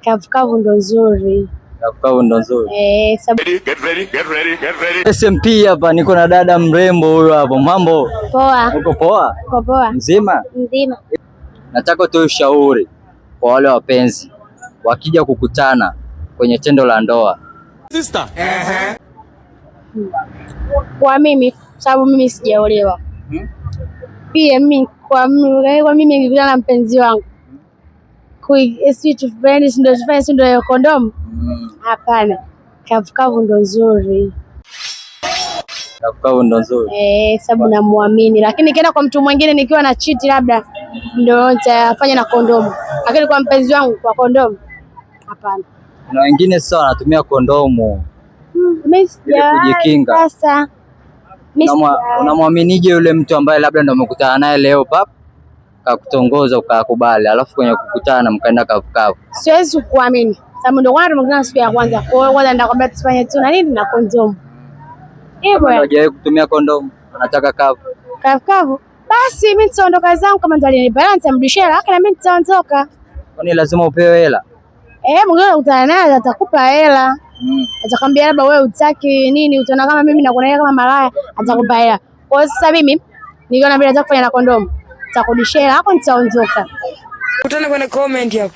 Kavukavu ndo nzuri. Kavukavu ndo nzuri. Get ready. SMP hapa niko na dada mrembo huyo hapo. Mambo? Poa. Uko poa? Uko poa. Mzima? Mzima. Nataka utoe ushauri kwa wale wapenzi wakija kukutana kwenye tendo la ndoa. Sister. Kwa mimi, sababu mimi sijaolewa. Pia mimi kwa mimi nikikutana na mpenzi wangu ndio kondomu? Hapana. Kavukavu ndo nzuri. Kavukavu ndo nzuri. Sababu namuamini, lakini nikienda kwa mtu mwingine nikiwa na chiti labda ndio nitafanya na kondomu. Lakini kwa mpenzi wangu kwa kondomu hapana. Na wengine sasa wanatumia kondomu. Mimi kujikinga. Sasa unamwaminije yule mtu ambaye labda ndio umekutana naye leo pap kakutongoza ukakubali, alafu kwenye kukutana mkaenda kavukavu? Siwezi kuamini. Sababu ndio kwanza tumekutana siku ya kwanza. Kwa hiyo kwanza ndakwambia tusifanye tu na nini na kondomu. Hivyo hajawahi kutumia kondomu, anataka kavu. Basi mimi nitaondoka zangu, kama ndo alinipa nitamrudishia hela yake na mimi nitaondoka. Kwani lazima upewe hela? Mwingine ukutana naye atakupa hela. Atakwambia labda wewe utaki nini, utaona kama mimi nakuona kama malaya, atakupa hela. Kwa hiyo sasa mimi nikiona bila nataka kufanya na kondomu, nitakurudishia hela yako nitaondoka. Kutana kwenye comment hapo.